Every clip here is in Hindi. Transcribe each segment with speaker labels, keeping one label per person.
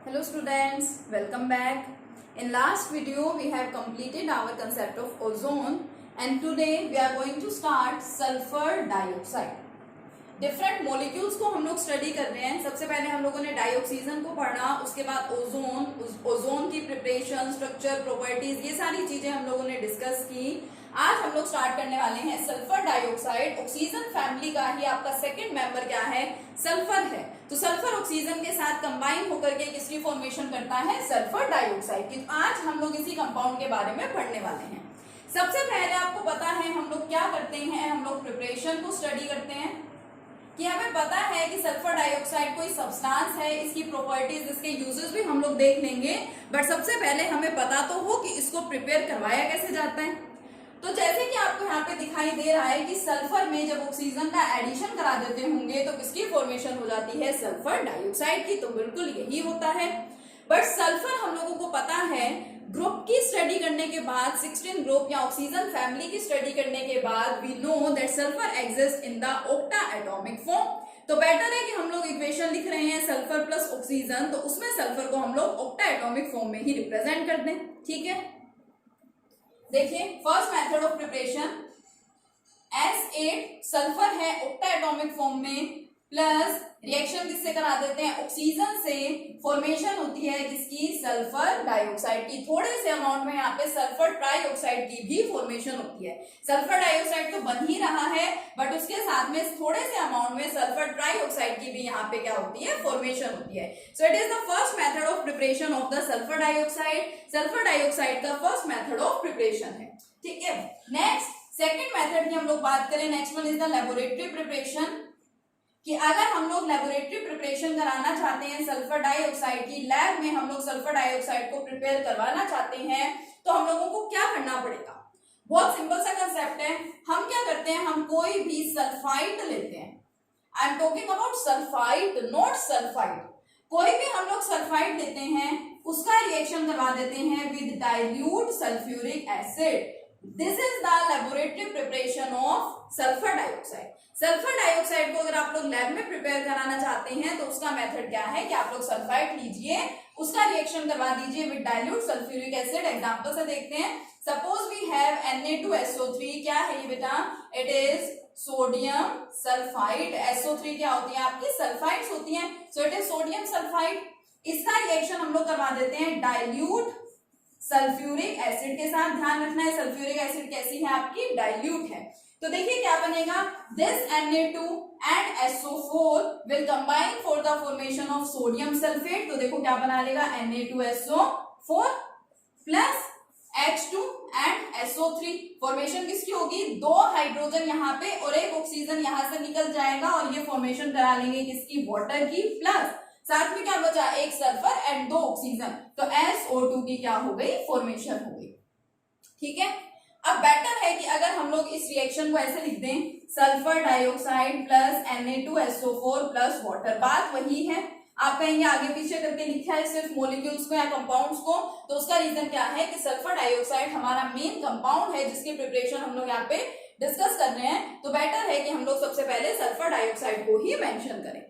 Speaker 1: Hello students, welcome back. In last video we have completed our concept of ozone and today we are going to start sulfur dioxide. Different molecules को हम लोग स्टडी कर रहे हैं. सबसे पहले हम लोगों ने डाइऑक्सीजन को पढ़ा, उसके बाद ओजोन की प्रिपरेशन, स्ट्रक्चर, प्रॉपर्टीज, ये सारी चीजें हम लोगों ने डिस्कस की. आज हम लोग स्टार्ट करने वाले हैं सल्फर डाइऑक्साइड. ऑक्सीजन फैमिली का ही आपका सेकंड मेंबर क्या है? सल्फर है. तो सल्फर ऑक्सीजन के साथ कंबाइन होकर के किसकी फॉर्मेशन करता है? सल्फर डाइऑक्साइड की. आज हम लोग इसी कंपाउंड के बारे में पढ़ने वाले हैं. सबसे पहले आपको पता है हम लोग क्या करते हैं, हम लोग प्रिपरेशन को स्टडी करते हैं कि हमें पता है कि सल्फर डाइऑक्साइड कोई सब्सटेंस है, इसकी प्रॉपर्टीज, इसके यूजेस भी हम लोग देख लेंगे. बट सबसे पहले हमें पता तो हो कि इसको प्रिपेयर करवाया कैसे जाता है. तो जैसे कि आपको यहाँ पे दिखाई दे रहा है कि सल्फर में जब ऑक्सीजन का एडिशन करा देते होंगे तो किसकी फॉर्मेशन हो जाती है? सल्फर डाइऑक्साइड की. तो बिल्कुल यही होता है. बट सल्फर हम लोगों को पता है ग्रुप की स्टडी करने के बाद, 16 ग्रुप या ऑक्सीजन फैमिली की स्टडी करने के बाद we know that sulphur exist in the octa atomic form. तो बेटर है कि हम लोग इक्वेशन लिख रहे हैं सल्फर प्लस ऑक्सीजन, तो उसमें सल्फर को हम लोग ऑक्टा एटॉमिक फॉर्म में ही रिप्रेजेंट कर दें. ठीक है, देखिए first method of preparation, S8 sulphur है ऑक्टा एटॉमिक फॉर्म में, प्लस रिएक्शन किससे करा देते हैं? ऑक्सीजन से. फॉर्मेशन होती है किसकी? सल्फर डाइऑक्साइड की. थोड़े से अमाउंट में यहाँ पे सल्फर ट्राइऑक्साइड की भी फॉर्मेशन होती है. सल्फर डाइऑक्साइड तो बन ही रहा है बट उसके साथ में थोड़े से अमाउंट में सल्फर ट्राइऑक्साइड की भी यहाँ पे क्या होती है? फॉर्मेशन होती है. So it is the first method of preparation of the sulphur dioxide. Sulphur dioxide का फर्स्ट मेथड ऑफ प्रिपरेशन है. ठीक है, नेक्स्ट सेकेंड मेथड की हम लोग बात करें. Next one is the laboratory preparation. कि अगर हम लोग लेबोरेटरी प्रिपरेशन कराना चाहते हैं सल्फर डाइऑक्साइड की, लैब में हम लोग सल्फर डाइऑक्साइड को प्रिपेयर करवाना चाहते हैं, तो हम लोगों को क्या करना पड़ेगा? बहुत सिंपल सा कंसेप्ट है. हम क्या करते हैं, हम कोई भी सल्फाइड लेते हैं. I am talking about sulphide, not sulphide. कोई भी हम लोग सल्फाइड लेते हैं, उसका रिएक्शन करवा देते हैं with dilute sulphuric acid. This is the laboratory preparation of sulphur dioxide. Sulphur dioxide को अगर आप लोग लैब में प्रिपेयर कराना चाहते हैं तो उसका मेथड क्या है कि आप लोग सल्फाइड लीजिए, उसका रिएक्शन करवा दीजिए with dilute sulphuric acid. Example से देखते हैं. Suppose we have Na2SO3. क्या है ये बेटा? It is sodium sulphide. SO3 क्या होती है? आपकी सल्फाइड्स होती हैं. So it is sodium sulphide. इसका रिएक्शन हम लोग करवा देते हैं डाइल्यूट सल्फ्यूरिक एसिड के साथ. ध्यान रखना है सल्फ्यूरिक एसिड कैसी है? आपकी डाइल्यूट है. तो देखिए क्या बनेगा, this Na2 and SO4 will combine for the formation of sodium sulphate. तो देखो क्या बना लेगा, Na2SO4 plus H2 and SO3. Formation किसकी होगी? 2 हाइड्रोजन यहाँ पे और 1 ऑक्सीजन यहाँ से निकल जाएगा और ये फॉर्मेशन करा लेंगे किसकी? वाटर की. प्लस साथ में क्या बचा? 1 सल्फर एंड 2 ऑक्सीजन. तो SO2 की क्या हो गई? फॉर्मेशन हो गई. ठीक है, अब बेटर है कि अगर हम लोग इस रिएक्शन को ऐसे लिख दें, sulphur dioxide plus Na2SO4 plus water. बात वही है. आप कहेंगे आगे पीछे करके लिखा है सिर्फ मॉलिक्यूल्स को या कंपाउंड्स को, तो उसका रीजन क्या है कि सल्फर डाइऑक्साइड हमारा मेन कंपाउंड है जिसकी प्रिपरेशन हम लोग यहाँ पे डिस्कस कर रहे हैं. तो बेटर है कि हम लोग सबसे पहले सल्फर डाइऑक्साइड को ही मेंशन करें.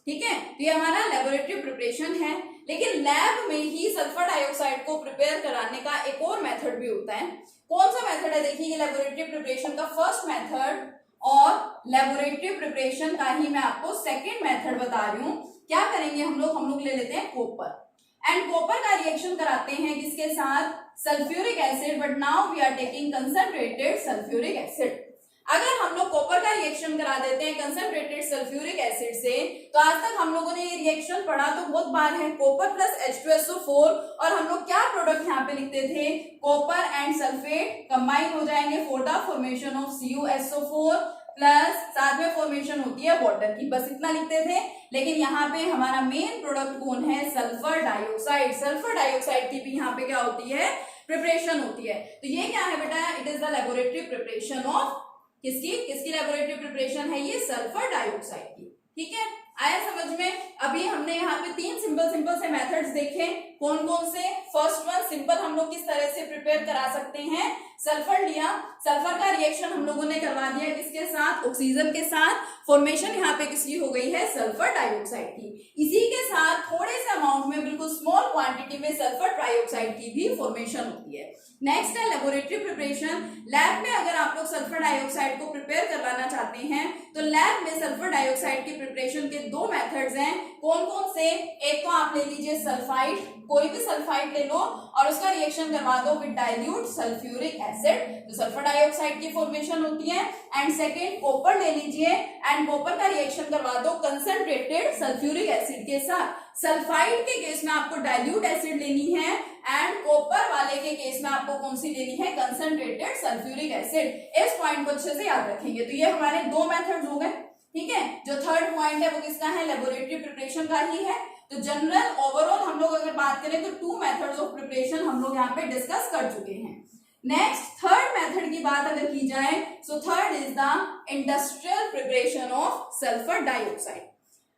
Speaker 1: ठीक है, तो ये हमारा लेबोरेटरी प्रिपरेशन है. लेकिन लैब में ही सल्फर डाइऑक्साइड को प्रिपेयर कराने का एक और मेथड भी होता है. कौन सा मेथड है? देखिए लेबोरेटरी प्रिपरेशन का फर्स्ट मेथड और लेबोरेटरी प्रिपरेशन का ही मैं आपको सेकंड मेथड बता रही हूँ. क्या करेंगे हम लोग ले लेते हैं कॉपर एंड कॉपर का रिएक्शन कराते हैं किसके साथ? Sulphuric acid. But now we are taking concentrated sulphuric acid. अगर हम लोग कॉपर का रिएक्शन करा देते हैं कंसंट्रेटेड सल्फ्यूरिक एसिड से, तो आज तक हम लोगों ने ये रिएक्शन पढ़ा तो बहुत बार है, कॉपर प्लस H2SO4, और हम लोग क्या प्रोडक्ट यहाँ पे लिखते थे? कॉपर एंड सल्फेट कंबाइन हो जाएंगे for the formation of CuSO4 plus साथ में फॉर्मेशन होती है वाटर की. बस इतना लिखते थे. लेकिन यहाँ पे हमारा मेन प्रोडक्ट कौन है? Sulphur dioxide. सल्फर डाइऑक्साइड की भी यहाँ पे क्या होती है? प्रिपरेशन होती है. तो ये क्या है बेटा? It is the laboratory preparation of किसकी लेबोरेटरी प्रिपरेशन है? ये सल्फर डाइऑक्साइड की. ठीक है, आया समझ में? अभी हमने यहाँ पे 3 सिंपल से मेथड्स देखे. कौन कौन से? फर्स्ट वन सिंपल, हम लोग किस तरह से प्रिपेयर करा सकते हैं. सल्फर लिया, सल्फर का रिएक्शन हम लोगों ने करवा दिया किसके साथ? ऑक्सीजन के साथ. फॉर्मेशन यहाँ पे किसकी हो गई है? सल्फर डाइऑक्साइड की. इसी के साथ थोड़े से अमाउंट में, बिल्कुल स्मॉल क्वांटिटी में सल्फर ट्राइऑक्साइड की भी फॉर्मेशन होती है। नेक्स्ट है लेबोरेटरी प्रिपरेशन। लैब में अगर आप लोग सल्फर डाइऑक्साइड को प्रिपेयर करवाना चाहते हैं तो लैब में सल्फर डाइऑक्साइड की प्रिपरेशन के दो मेथड्स हैं। कौन कौन से? एक तो आप ले लीजिए सल्फाइड, कोई भी सल्फाइड ले लो और उसका रिएक्शन करवा दो विद डाइल्यूट सल्फ्यूरिक एसिड, तो सल्फर डाइऑक्साइड की फॉर्मेशन होती है। एंड सेकेंड कॉपर ले लीजिए एंड कॉपर का रिएक्शन करवा दो कंसंट्रेटेड सल्फ्यूरिक एसिड के साथ। सल्फाइड के केस में आपको डाइल्यूट एसिड लेनी है एंड कॉपर वाले के केस में आपको कौन सी लेनी है? Concentrated sulphuric acid. इस पॉइंट को अच्छे से याद रखेंगे। तो ये हमारे दो मेथड्स हो गए, ठीक है। जो थर्ड पॉइंट है वो किसका है? लेबोरेटरी प्रिपरेशन का ही है। तो जनरल ओवरऑल हम लोग अगर बात करें तो टू मेथड्स ऑफ प्रिपरेशन हम लोग यहाँ पे डिस्कस कर चुके हैं। नेक्स्ट थर्ड मेथड की बात अगर की जाए so third is the industrial preparation of sulphur dioxide.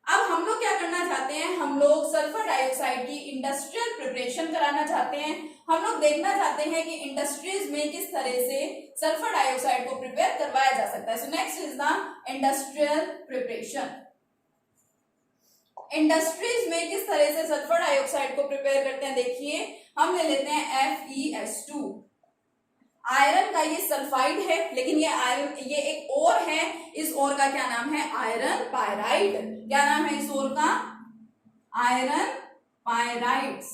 Speaker 1: अब हम लोग क्या करना चाहते हैं? हम लोग सल्फर डाइऑक्साइड की इंडस्ट्रियल प्रिपरेशन कराना चाहते हैं। हम लोग देखना चाहते हैं कि इंडस्ट्रीज में किस तरह से सल्फर डाइऑक्साइड को प्रिपेयर करवाया जा सकता है। So next is the industrial preparation. Industries में किस तरह से सल्फर डाइऑक्साइड को प्रिपेयर करते हैं? देखिए हम ले लेते हैं FeS2। आयरन का ये सल्फाइड है, लेकिन ये आयरन, ये एक और है, इस और का क्या नाम है? Iron pyrite. क्या नाम है इस और का? आयरन पायराइड्स।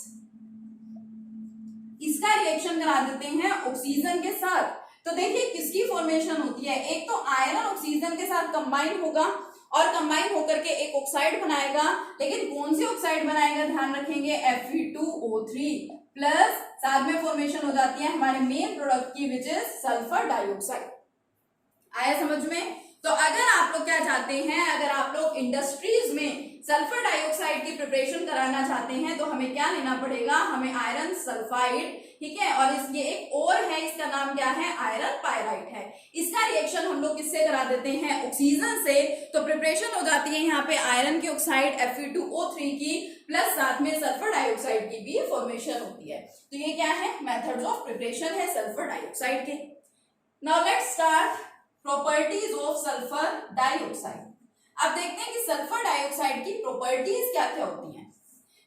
Speaker 1: इसका रिएक्शन करा देते हैं ऑक्सीजन के साथ। तो देखिए किसकी फॉर्मेशन होती है? एक तो आयरन ऑक्सीजन के साथ कंबाइन होगा और कंबाइन होकर के एक ऑक्साइड बनाएगा, लेकिन कौन सी ऑक्साइड बनाएगा? ध्यान रखेंगे Fe2O3 प्लस साथ में फॉर्मेशन हो जाती है हमारे मेन प्रोडक्ट की विच इज सल्फर डाइऑक्साइड। आया समझ में? तो अगर आप लोग क्या चाहते हैं, अगर आप लोग इंडस्ट्रीज में सल्फर डाइऑक्साइड की प्रिपरेशन कराना चाहते हैं तो हमें क्या लेना पड़ेगा? हमें आयरन सल्फाइड, ठीक है, और इसके एक और है, इसका नाम क्या है? आयरन पायराइड है। इसका रिएक्शन हम लोग किससे करा देते हैं? ऑक्सीजन से। तो प्रिपरेशन हो जाती है यहाँ पे आयरन की ऑक्साइड Fe2O3 की प्लस साथ में सल्फर डाइऑक्साइड की भी फॉर्मेशन होती है। तो ये क्या है? मेथड्स ऑफ प्रिपरेशन है सल्फर डाइऑक्साइड के। Now let's start properties of sulphur dioxide. अब देखते हैं कि सल्फर डाइऑक्साइड की प्रॉपर्टीज क्या क्या होती हैं।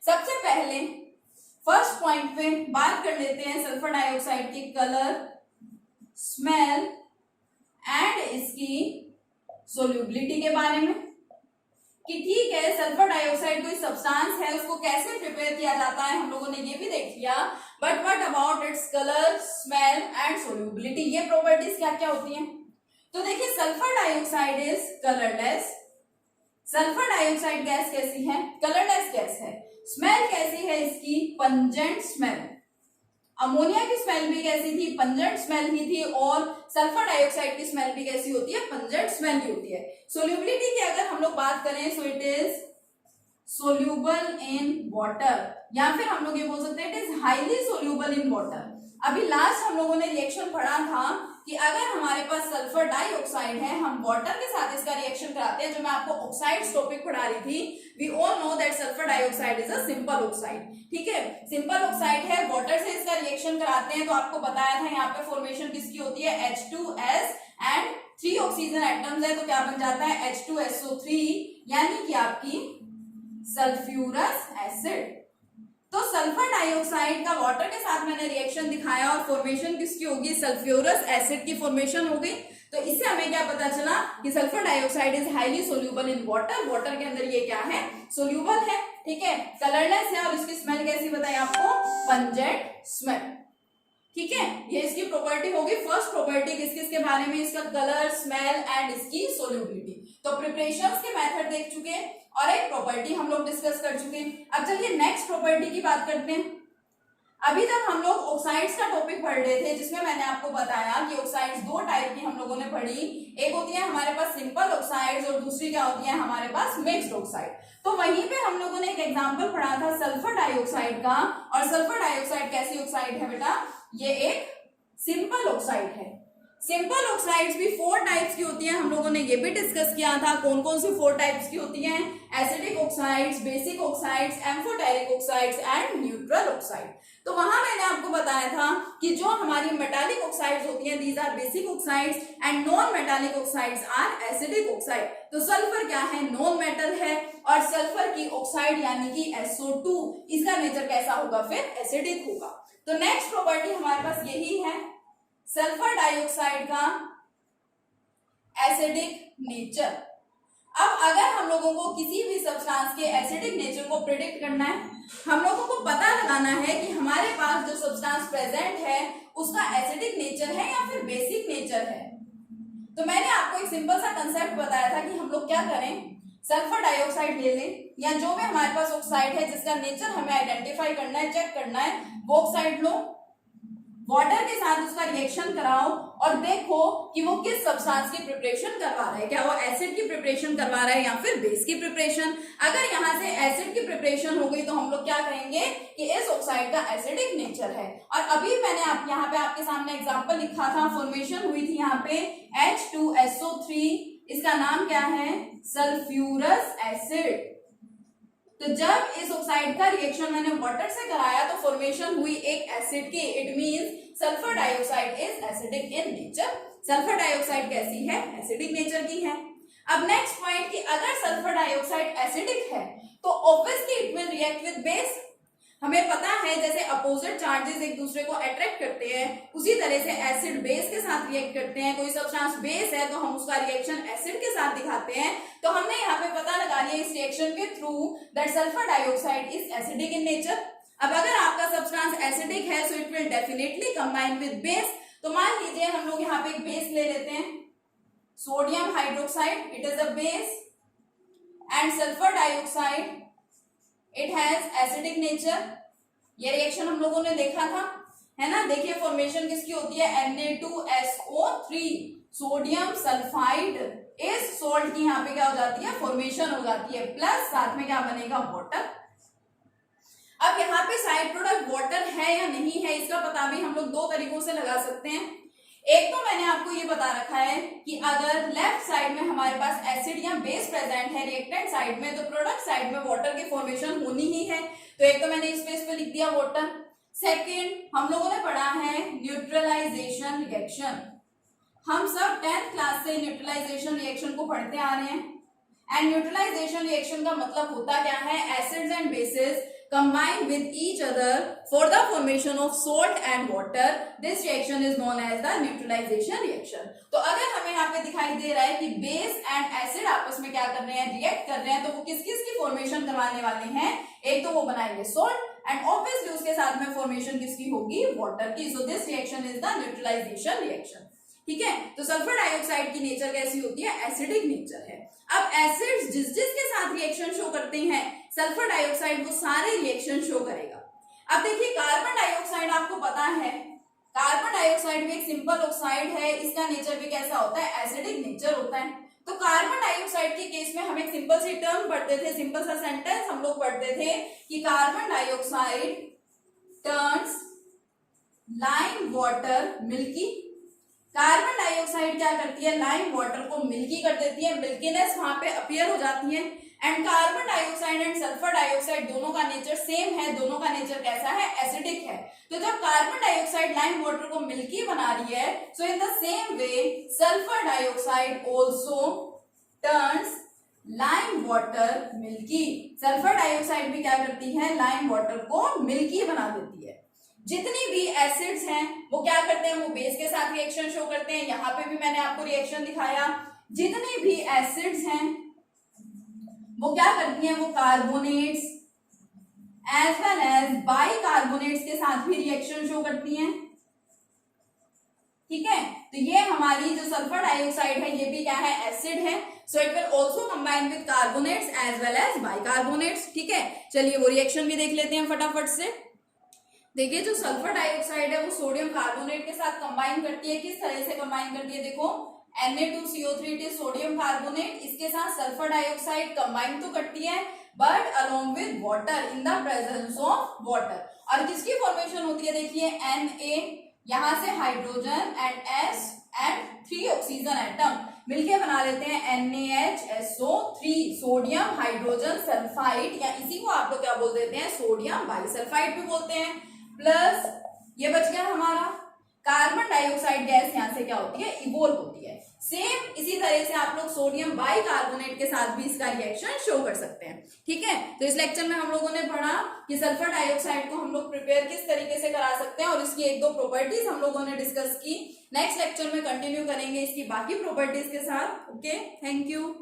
Speaker 1: सबसे पहले फर्स्ट पॉइंट पे बात कर लेते हैं सल्फर डाइऑक्साइड की कलर, स्मेल एंड इसकी सोल्यूबिलिटी के बारे में, कि ठीक है सल्फर डाइऑक्साइड कोई सब्सटेंस है, उसको कैसे प्रिपेयर किया जाता है हम लोगों ने ये भी देख लिया, but what about its colour, smell and solubility, ये प्रॉपर्टीज क्या क्या होती हैं। तो देखिए sulphur dioxide is colourless. Sulphur dioxide gas कैसी है? कलरलेस गैस है। स्मेल कैसी है इसकी? Pungent smell. अमोनिया की स्मेल भी कैसी थी? पंजेंट स्मेल ही थी। और सल्फर डाइऑक्साइड की स्मेल भी कैसी होती है? पंजेंट स्मेल ही होती है। सोल्यूबिलिटी की अगर हम लोग बात करें so it is soluble in water, या फिर हम लोग ये बोल सकते हैं it is highly soluble in water. अभी लास्ट हम लोगों ने रिएक्शन पढ़ा था कि अगर हमारे पास सल्फर डाइऑक्साइड है, हम वाटर के साथ इसका रिएक्शन कराते हैं, जो मैं आपको ऑक्साइड्स टॉपिक पढ़ा रही थी, we all know that sulphur dioxide is a simple oxide, ठीक है, सिंपल ऑक्साइड है, वाटर से इसका रिएक्शन कराते हैं तो आपको बताया था यहाँ पे फॉर्मेशन किसकी होती है? H2S एंड 3 ऑक्सीजन एटम्स है, तो क्या बन जाता है? H2SO3, यानी कि आपकी सल्फ्यूरस एसिड। तो सल्फर डाइऑक्साइड का वाटर के साथ मैंने रिएक्शन दिखाया और फॉर्मेशन किसकी होगी? सल्फ्यूरस एसिड की फॉर्मेशन हो गई। तो इससे हमें क्या पता चला कि sulphur dioxide is highly soluble in water. Water के अंदर ये क्या है? सोल्यूबल है, ठीक है, कलरलेस है और इसकी स्मेल कैसी बताई आपको? पंजेंट स्मेल, ठीक है। ये इसकी प्रॉपर्टी होगी। फर्स्ट प्रॉपर्टी किस किस के बारे में? इसका कलर, स्मेल एंड इसकी सोल्यूबिलिटी। तो प्रिपरेशंस के मेथड देख चुके हैं और एक प्रॉपर्टी हम लोग डिस्कस कर चुके हैं। अब चलिए नेक्स्ट प्रॉपर्टी की बात करते हैं। अभी तक हम लोग ऑक्साइड्स का टॉपिक पढ़ रहे थे, जिसमें मैंने आपको बताया कि ऑक्साइड्स दो टाइप की हम लोगों ने पढ़ी। एक होती है हमारे पास सिंपल ऑक्साइड्स और दूसरी क्या होती है हमारे पास? Mixed oxide. तो वहीं पे हम लोगों ने एक एग्जांपल पढ़ा था सल्फर डाइऑक्साइड का। और सल्फर डाइऑक्साइड कैसी ऑक्साइड है बेटा? ये एक सिंपल ऑक्साइड है। सिंपल ऑक्साइड्स भी 4 टाइप्स की होती हैं, हम लोगों ने ये भी डिस्कस किया था कौन कौन सी 4 टाइप्स की होती हैं, acidic oxides, basic oxides, amphoteric oxides and neutral oxide. तो वहां मैंने आपको बताया था कि जो हमारी मेटालिक ऑक्साइड्स होती हैं these are basic oxides and non metallic oxides are acidic oxide. तो सल्फर क्या है, नॉन मेटल है, और सल्फर की ऑक्साइड यानी कि SO2 इसका नेचर कैसा होगा, फिर एसिडिक होगा। तो नेक्स्ट प्रॉपर्टी हमारे पास यही है सल्फर डाइऑक्साइड का एसिडिक नेचर। अब अगर हम लोगों को किसी भी सब्सटेंस के एसिडिक नेचर को प्रिडिक्ट करना है, हम लोगों को पता लगाना है कि हमारे पास जो सब्सटेंस प्रेजेंट है उसका एसिडिक नेचर है या फिर बेसिक नेचर है। तो मैंने आपको एक सिंपल सा कंसेप्ट बताया था कि हम लोग क्या करें, सल्फर डाइऑक्साइड ले लें या जो भी हमारे पास ऑक्साइड है जिसका नेचर हमें आइडेंटिफाई करना है, चेक करना है, वो ऑक्साइड लो, वाटर के साथ उसका रिएक्शन कराओ और देखो कि वो किस सब्सटेंस की प्रिपरेशन करवा रहा है, क्या वो एसिड की प्रिपरेशन करवा रहा है या फिर बेस की प्रिपरेशन। अगर यहाँ से एसिड की प्रिपरेशन हो गई तो हम लोग क्या कहेंगे कि इस ऑक्साइड का एसिडिक नेचर है। और अभी मैंने यहाँ पे आपके सामने एग्जांपल लिखा था, फॉर्मेशन हुई थी यहाँ पे H2SO3, इसका नाम क्या है, सल्फ्यूरस एसिड। तो जब इस ऑक्साइड का रिएक्शन मैंने वाटर से कराया तो फॉर्मेशन हुई एक एसिड की, it means sulphur dioxide is acidic in nature. Sulphur dioxide कैसी है, एसिडिक नेचर की है। अब नेक्स्ट पॉइंट कि अगर सल्फर डाइऑक्साइड एसिडिक है तो obviously it will react with base. हमें पता है जैसे अपोजिट चार्जेस एक दूसरे को अट्रैक्ट करते हैं उसी तरह से एसिड बेस के साथ रिएक्ट करते हैं। कोई सब्सटेंस बेस है तो हम उसका रिएक्शन एसिड के साथ दिखाते हैं। तो हमने यहाँ पे पता लगा लिया इस रिएक्शन के through that sulphur dioxide is acidic in nature. अब अगर आपका सब्सटेंस एसिडिक है so it will definitely combine with base. तो मान लीजिए हम लोग यहाँ पे एक बेस ले लेते हैं, sodium hydroxide, it is a base, and sulphur dioxide it has acidic nature. ये रिएक्शन हम लोगों ने देखा था, है ना। देखिए फॉर्मेशन किसकी होती है, Na2SO3, सोडियम सल्फाइड इस सॉल्ट की यहाँ पे क्या हो जाती है, फॉर्मेशन हो जाती है, प्लस साथ में क्या बनेगा, वाटर। अब यहाँ पे साइड प्रोडक्ट वाटर है या नहीं है इसका पता भी हम लोग दो तरीकों से लगा सकते हैं। एक तो मैंने आपको ये बता रखा है कि अगर लेफ्ट साइड में हमारे पास एसिड या बेस प्रेजेंट है रिएक्टेंट साइड में तो प्रोडक्ट साइड में वाटर की फॉर्मेशन होनी ही है। तो एक तो मैंने इस पेज पे लिख दिया वाटर। सेकंड हम लोगों ने पढ़ा है न्यूट्रलाइजेशन रिएक्शन। हम सब 10th क्लास से न्यूट्रलाइजेशन रिएक्शन को पढ़ते आ रहे हैं। एंड न्यूट्रलाइजेशन रिएक्शन का मतलब होता क्या है, acids and bases combine with each other for the formation of salt and water. This reaction is known as the neutralization reaction. तो अगर हमें यहाँ पे दिखाई दे रहा है कि बेस एंड एसिड आपस में क्या कर रहे हैं, रिएक्ट कर रहे हैं, तो वो किस किस की फॉर्मेशन करवाने वाले हैं, एक तो वो बनाएंगे सॉल्ट एंड ऑब्वियसली उसके साथ में फॉर्मेशन किसकी होगी, वाटर की। So this reaction is the neutralisation reaction. ठीक है, तो सल्फर डाइऑक्साइड की नेचर कैसी होती है, एसिडिक नेचर है। अब एसिड्स जिस जिसके साथ रिएक्शन शो करते हैं सल्फर डाइऑक्साइड वो सारे रिएक्शन शो करेगा। अब देखिए कार्बन डाइऑक्साइड आपको पता है, कार्बन डाइऑक्साइड भी एक सिंपल ऑक्साइड है, इसका नेचर भी कैसा होता है, एसिडिक नेचर होता है। तो कार्बन डाइऑक्साइड के केस में हम एक सिंपल सी टर्म पढ़ते थे, सिंपल सा सेंटेंस हम लोग पढ़ते थे कि carbon dioxide turns lime water milky. Carbon dioxide क्या करती है, लाइम वाटर को मिल्की कर देती है, मिल्कीनेस वहां पे अपीयर हो जाती है। And carbon dioxide and sulphur dioxide दोनों का नेचर सेम है, दोनों का नेचर कैसा है, एसिडिक है। तो जब कार्बन डाइऑक्साइड लाइम वाटर को मिल्की बना रही है so in the same way sulphur dioxide also turns lime water milky. Sulphur dioxide भी क्या करती है, लाइम वाटर को मिल्की बना देती है। जितनी भी एसिड्स हैं वो क्या करते हैं, वो बेस के साथ रिएक्शन शो करते हैं। यहाँ पे भी मैंने आपको रिएक्शन दिखाया, जितनी भी एसिड्स हैं वो क्या करती हैं, वो carbonates as well as bicarbonates के साथ भी रिएक्शन शो करती हैं। ठीक है, तो ये हमारी जो सल्फर डाइऑक्साइड है ये भी क्या है, एसिड है। So it will also combine with carbonates as well as bicarbonates. ठीक है, चलिए वो रिएक्शन भी देख लेते हैं फटाफट से। देखिए जो सल्फर डाइऑक्साइड है वो सोडियम कार्बोनेट के साथ कंबाइन करती है। किस तरह से कंबाइन करती है, देखो Na2CO3 it is sodium carbonate, इसके साथ सल्फर डाइऑक्साइड कंबाइन तो करती है but along with water in the presence of water. और किसकी फॉर्मेशन होती है, देखिए Na यहां से hydrogen and S and 3 oxygen atom मिलके बना लेते हैं NaHSO3 सोडियम हाइड्रोजन सल्फाइड, या इसी को आप लोग क्या बोल देते हैं, सोडियम बाइसल्फाइड भी बोलते हैं। प्लस ये बच गया हमारा कार्बन डाइऑक्साइड गैस, यहां से क्या होती है, इवोल्व होती है। सेम इसी तरह से आप लोग सोडियम बाइकार्बोनेट के साथ भी इसका रिएक्शन शो कर सकते हैं। ठीक है, तो इस लेक्चर में हम लोगों ने पढ़ा कि सल्फर डाइऑक्साइड को हम लोग प्रिपेयर किस तरीके से करा सकते हैं और इसकी एक दो प्रॉपर्टीज हम लोगों ने डिस्कस की। नेक्स्ट लेक्चर में कंटिन्यू करेंगे इसकी बाकी प्रॉपर्टीज के साथ। Okay, thank you.